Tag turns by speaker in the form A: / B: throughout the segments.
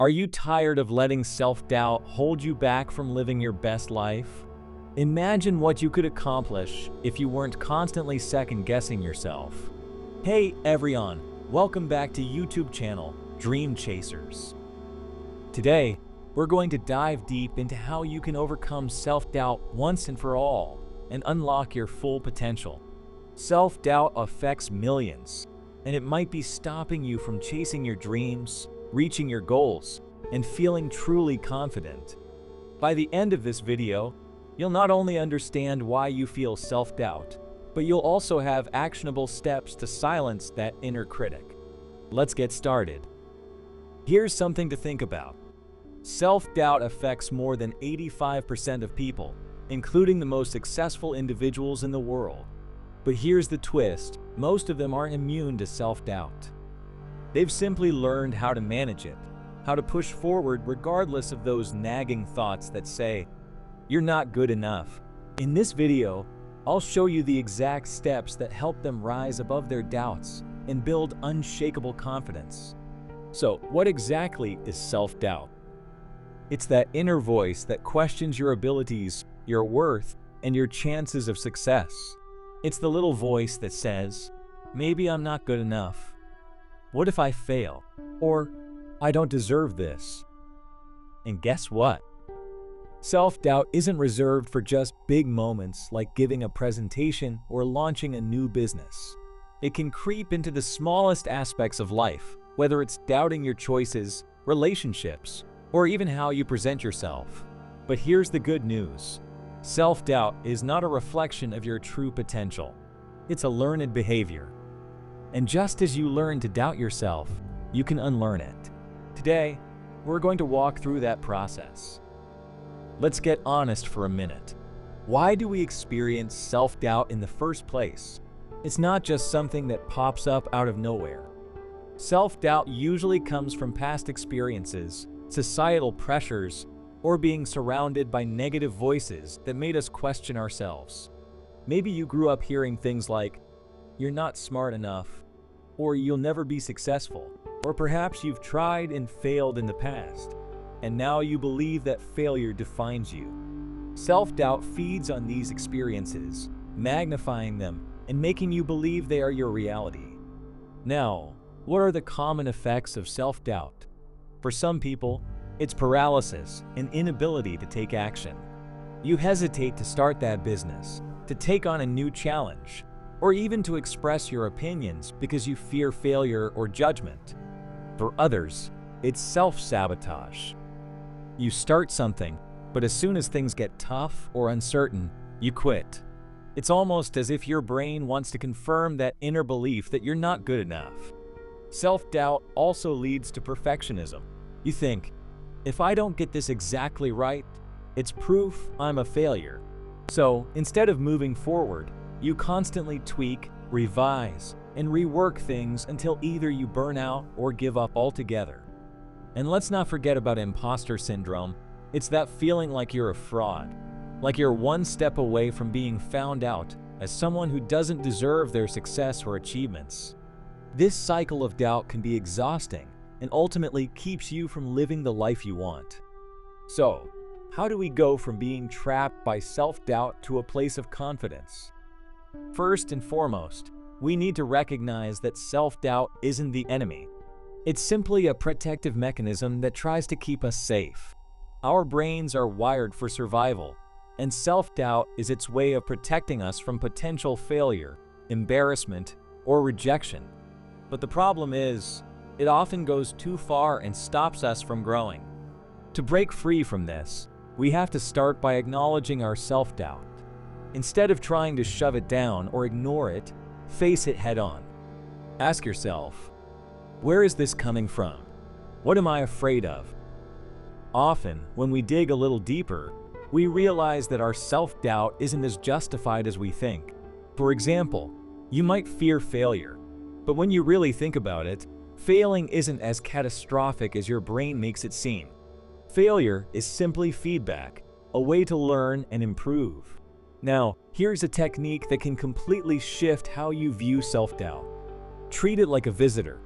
A: Are you tired of letting self-doubt hold you back from living your best life? Imagine what you could accomplish if you weren't constantly second-guessing yourself. Hey everyone, welcome back to YouTube channel Dream Chasers. Today, we're going to dive deep into how you can overcome self-doubt once and for all and unlock your full potential. Self-doubt affects millions, and it might be stopping you from chasing your dreams, reaching your goals, and feeling truly confident. By the end of this video, you'll not only understand why you feel self-doubt, but you'll also have actionable steps to silence that inner critic. Let's get started. Here's something to think about. Self-doubt affects more than 85% of people, including the most successful individuals in the world. But here's the twist, most of them aren't immune to self-doubt. They've simply learned how to manage it, how to push forward regardless of those nagging thoughts that say, "You're not good enough." In this video, I'll show you the exact steps that help them rise above their doubts and build unshakable confidence. So, what exactly is self-doubt? It's that inner voice that questions your abilities, your worth, and your chances of success. It's the little voice that says, "Maybe I'm not good enough. What if I fail?" Or, "I don't deserve this." And guess what? Self-doubt isn't reserved for just big moments like giving a presentation or launching a new business. It can creep into the smallest aspects of life, whether it's doubting your choices, relationships, or even how you present yourself. But here's the good news. Self-doubt is not a reflection of your true potential. It's a learned behavior. And just as you learn to doubt yourself, you can unlearn it. Today, we're going to walk through that process. Let's get honest for a minute. Why do we experience self-doubt in the first place? It's not just something that pops up out of nowhere. Self-doubt usually comes from past experiences, societal pressures, or being surrounded by negative voices that made us question ourselves. Maybe you grew up hearing things like, "You're not smart enough," or "You'll never be successful," or perhaps you've tried and failed in the past, and now you believe that failure defines you. Self-doubt feeds on these experiences, magnifying them and making you believe they are your reality. Now, what are the common effects of self-doubt? For some people, it's paralysis and inability to take action. You hesitate to start that business, to take on a new challenge, or even to express your opinions because you fear failure or judgment. For others, it's self-sabotage. You start something, but as soon as things get tough or uncertain, you quit. It's almost as if your brain wants to confirm that inner belief that you're not good enough. Self-doubt also leads to perfectionism. You think, "If I don't get this exactly right, it's proof I'm a failure." So, instead of moving forward, you constantly tweak, revise, and rework things until either you burn out or give up altogether. And let's not forget about imposter syndrome. It's that feeling like you're a fraud, like you're one step away from being found out as someone who doesn't deserve their success or achievements. This cycle of doubt can be exhausting and ultimately keeps you from living the life you want. So, how do we go from being trapped by self-doubt to a place of confidence? First and foremost, we need to recognize that self-doubt isn't the enemy. It's simply a protective mechanism that tries to keep us safe. Our brains are wired for survival, and self-doubt is its way of protecting us from potential failure, embarrassment, or rejection. But the problem is, it often goes too far and stops us from growing. To break free from this, we have to start by acknowledging our self-doubt. Instead of trying to shove it down or ignore it, face it head-on. Ask yourself, where is this coming from? What am I afraid of? Often, when we dig a little deeper, we realize that our self-doubt isn't as justified as we think. For example, you might fear failure, but when you really think about it, failing isn't as catastrophic as your brain makes it seem. Failure is simply feedback, a way to learn and improve. Now, here's a technique that can completely shift how you view self-doubt. Treat it like a visitor.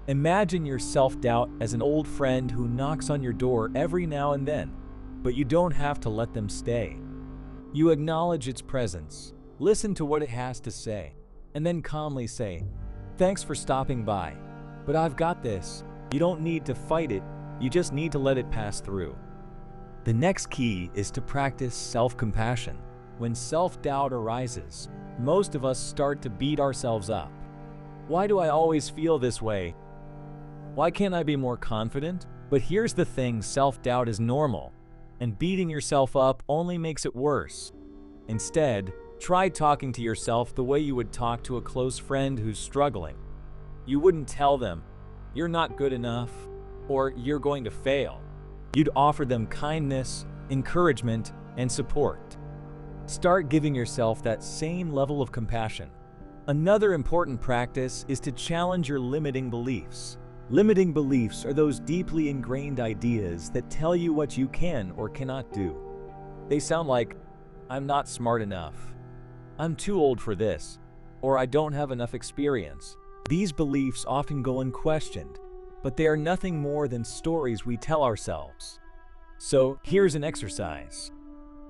A: Imagine your self-doubt as an old friend who knocks on your door every now and then, but you don't have to let them stay. You acknowledge its presence, listen to what it has to say, and then calmly say, "Thanks for stopping by, but I've got this." You don't need to fight it, you just need to let it pass through. The next key is to practice self-compassion. When self-doubt arises, most of us start to beat ourselves up. Why do I always feel this way? Why can't I be more confident? But here's the thing, self-doubt is normal, and beating yourself up only makes it worse. Instead, try talking to yourself the way you would talk to a close friend who's struggling. You wouldn't tell them, "You're not good enough," or "You're going to fail." You'd offer them kindness, encouragement, and support. Start giving yourself that same level of compassion. Another important practice is to challenge your limiting beliefs. Limiting beliefs are those deeply ingrained ideas that tell you what you can or cannot do. They sound like, "I'm not smart enough," "I'm too old for this," or "I don't have enough experience." These beliefs often go unquestioned, but they are nothing more than stories we tell ourselves. So here's an exercise.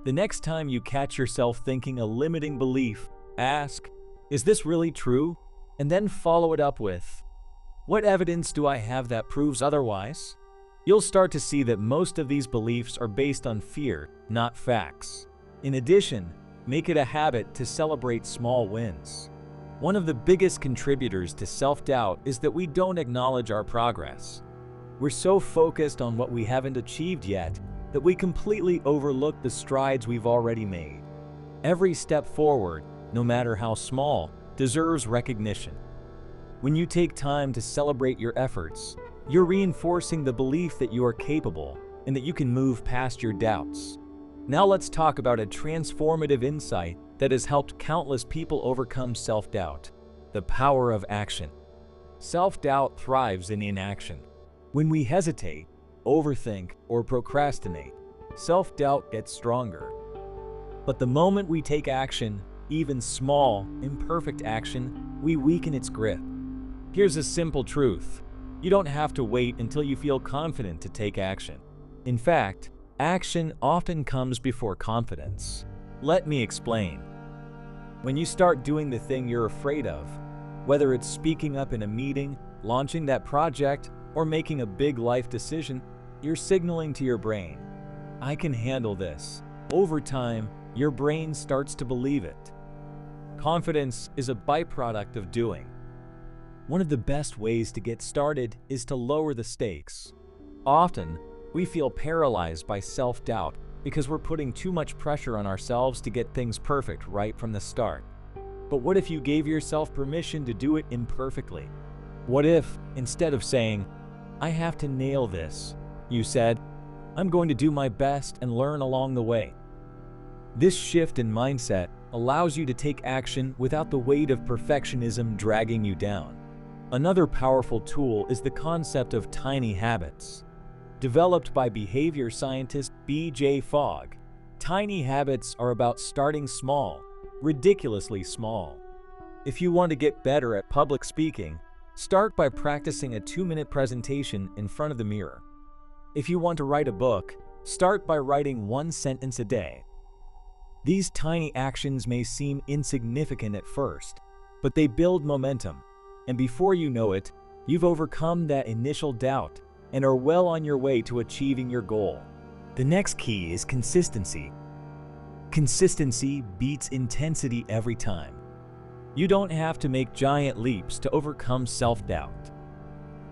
A: The next time you catch yourself thinking a limiting belief, ask, "Is this really true?" And then follow it up with, "What evidence do I have that proves otherwise?" You'll start to see that most of these beliefs are based on fear, not facts. In addition, make it a habit to celebrate small wins. One of the biggest contributors to self-doubt is that we don't acknowledge our progress. We're so focused on what we haven't achieved yet that we completely overlook the strides we've already made. Every step forward, no matter how small, deserves recognition. When you take time to celebrate your efforts, you're reinforcing the belief that you are capable and that you can move past your doubts. Now let's talk about a transformative insight that has helped countless people overcome self-doubt: the power of action. Self-doubt thrives in inaction. When we hesitate, overthink, or procrastinate, self-doubt gets stronger. But the moment we take action, even small, imperfect action, we weaken its grip. Here's a simple truth: you don't have to wait until you feel confident to take action. In fact, action often comes before confidence. Let me explain. When you start doing the thing you're afraid of, whether it's speaking up in a meeting, launching that project, or making a big life decision, you're signaling to your brain, "I can handle this." Over time, your brain starts to believe it. Confidence is a byproduct of doing. One of the best ways to get started is to lower the stakes. Often, we feel paralyzed by self-doubt because we're putting too much pressure on ourselves to get things perfect right from the start. But what if you gave yourself permission to do it imperfectly? What if, instead of saying, "I have to nail this," you said, "I'm going to do my best and learn along the way"? This shift in mindset allows you to take action without the weight of perfectionism dragging you down. Another powerful tool is the concept of tiny habits. Developed by behavior scientist B.J. Fogg, tiny habits are about starting small, ridiculously small. If you want to get better at public speaking, start by practicing a 2-minute presentation in front of the mirror. If you want to write a book, start by writing 1 sentence a day. These tiny actions may seem insignificant at first, but they build momentum, and before you know it, you've overcome that initial doubt and are well on your way to achieving your goal. The next key is consistency. Consistency beats intensity every time. You don't have to make giant leaps to overcome self-doubt.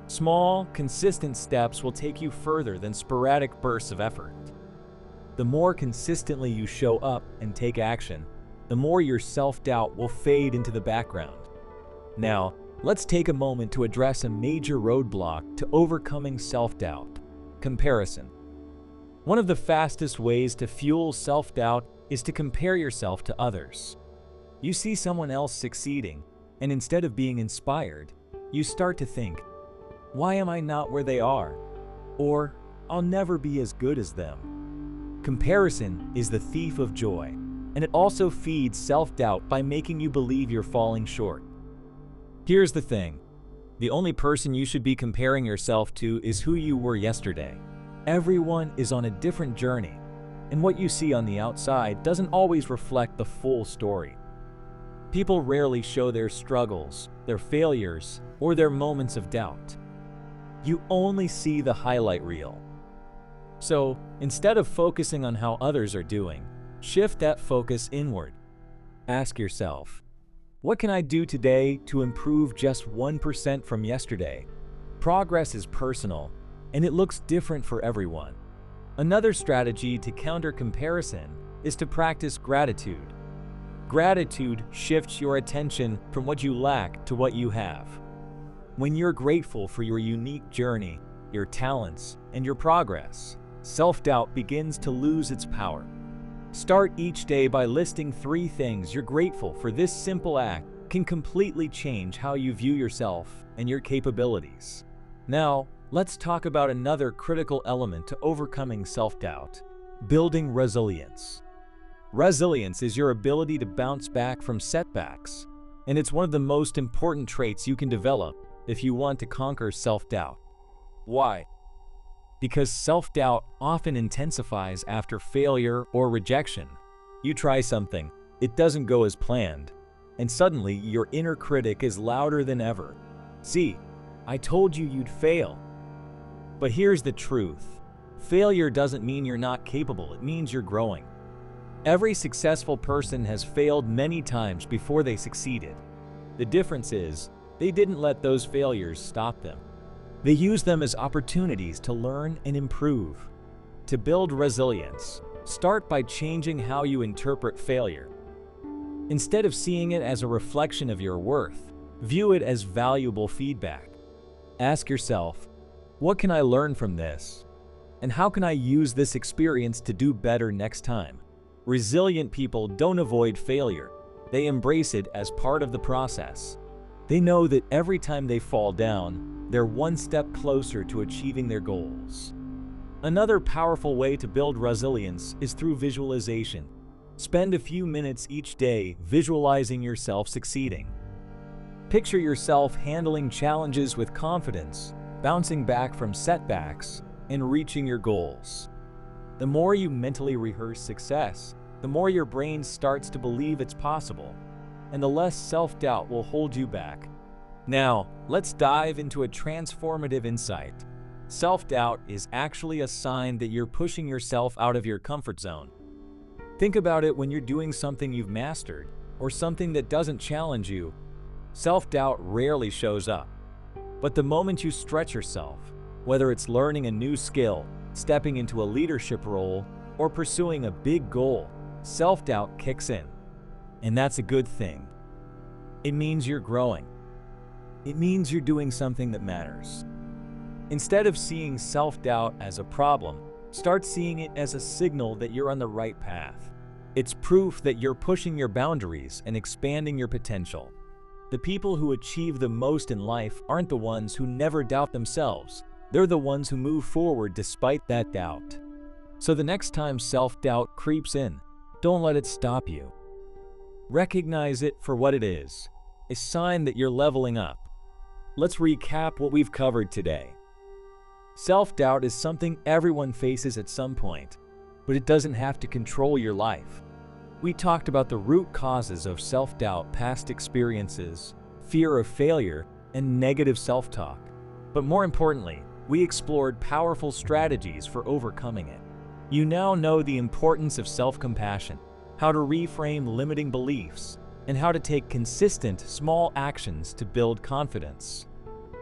A: Small, consistent steps will take you further than sporadic bursts of effort. The more consistently you show up and take action, the more your self-doubt will fade into the background. Now, let's take a moment to address a major roadblock to overcoming self-doubt: comparison. One of the fastest ways to fuel self-doubt is to compare yourself to others. You see someone else succeeding, and instead of being inspired, you start to think, "Why am I not where they are?" Or, "I'll never be as good as them." Comparison is the thief of joy, and it also feeds self-doubt by making you believe you're falling short. Here's the thing: The only person you should be comparing yourself to is who you were yesterday. Everyone is on a different journey, and what you see on the outside doesn't always reflect the full story. People rarely show their struggles, their failures, or their moments of doubt. You only see the highlight reel. So, instead of focusing on how others are doing, shift that focus inward. Ask yourself, what can I do today to improve just 1% from yesterday? Progress is personal, and it looks different for everyone. Another strategy to counter comparison is to practice gratitude. Gratitude shifts your attention from what you lack to what you have. When you're grateful for your unique journey, your talents, and your progress, self-doubt begins to lose its power. Start each day by listing 3 things you're grateful for. This simple act can completely change how you view yourself and your capabilities. Now, let's talk about another critical element to overcoming self-doubt: building resilience. Resilience is your ability to bounce back from setbacks, and it's one of the most important traits you can develop if you want to conquer self-doubt. Why? Because self-doubt often intensifies after failure or rejection. You try something, it doesn't go as planned, and suddenly your inner critic is louder than ever. See, I told you you'd fail. But here's the truth. Failure doesn't mean you're not capable, it means you're growing. Every successful person has failed many times before they succeeded. The difference is, they didn't let those failures stop them. They use them as opportunities to learn and improve. To build resilience, start by changing how you interpret failure. Instead of seeing it as a reflection of your worth, view it as valuable feedback. Ask yourself, what can I learn from this? And how can I use this experience to do better next time? Resilient people don't avoid failure. They embrace it as part of the process. They know that every time they fall down, they're one step closer to achieving their goals. Another powerful way to build resilience is through visualization. Spend a few minutes each day visualizing yourself succeeding. Picture yourself handling challenges with confidence, bouncing back from setbacks, and reaching your goals. The more you mentally rehearse success, the more your brain starts to believe it's possible, and the less self-doubt will hold you back. Now, let's dive into a transformative insight. Self-doubt is actually a sign that you're pushing yourself out of your comfort zone. Think about it when you're doing something you've mastered, or something that doesn't challenge you. Self-doubt rarely shows up. But the moment you stretch yourself, whether it's learning a new skill, stepping into a leadership role, or pursuing a big goal, self-doubt kicks in. And that's a good thing. It means you're growing. It means you're doing something that matters. Instead of seeing self-doubt as a problem, start seeing it as a signal that you're on the right path. It's proof that you're pushing your boundaries and expanding your potential. The people who achieve the most in life aren't the ones who never doubt themselves. They're the ones who move forward despite that doubt. So the next time self-doubt creeps in, don't let it stop you. Recognize it for what it is, a sign that you're leveling up. Let's recap what we've covered today. Self-doubt is something everyone faces at some point, but it doesn't have to control your life. We talked about the root causes of self-doubt: past experiences, fear of failure, and negative self-talk. But more importantly, we explored powerful strategies for overcoming it. You now know the importance of self-compassion, how to reframe limiting beliefs, and how to take consistent, small actions to build confidence.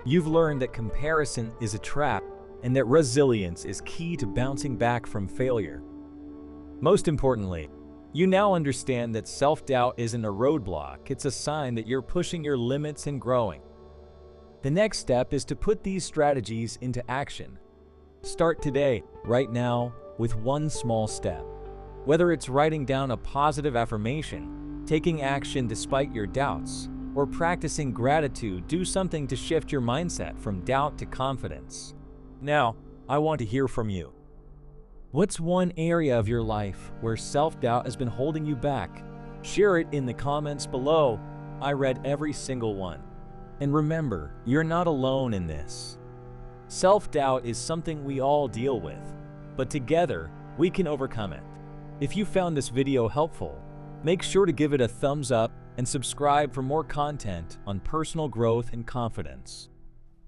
A: You've learned that comparison is a trap and that resilience is key to bouncing back from failure. Most importantly, you now understand that self-doubt isn't a roadblock, it's a sign that you're pushing your limits and growing. The next step is to put these strategies into action. Start today, right now, with one small step. Whether it's writing down a positive affirmation, taking action despite your doubts, or practicing gratitude, do something to shift your mindset from doubt to confidence. Now, I want to hear from you. What's one area of your life where self-doubt has been holding you back? Share it in the comments below. I read every single one. And remember, you're not alone in this. Self-doubt is something we all deal with, but together, we can overcome it. If you found this video helpful, make sure to give it a thumbs up and subscribe for more content on personal growth and confidence.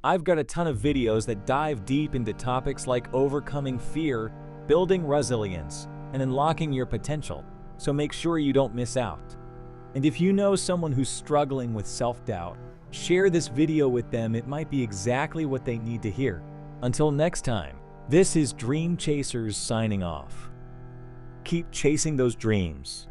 A: I've got a ton of videos that dive deep into topics like overcoming fear, building resilience, and unlocking your potential, so make sure you don't miss out. And if you know someone who's struggling with self-doubt, share this video with them. It might be exactly what they need to hear. Until next time, this is Dream Chasers signing off. Keep chasing those dreams.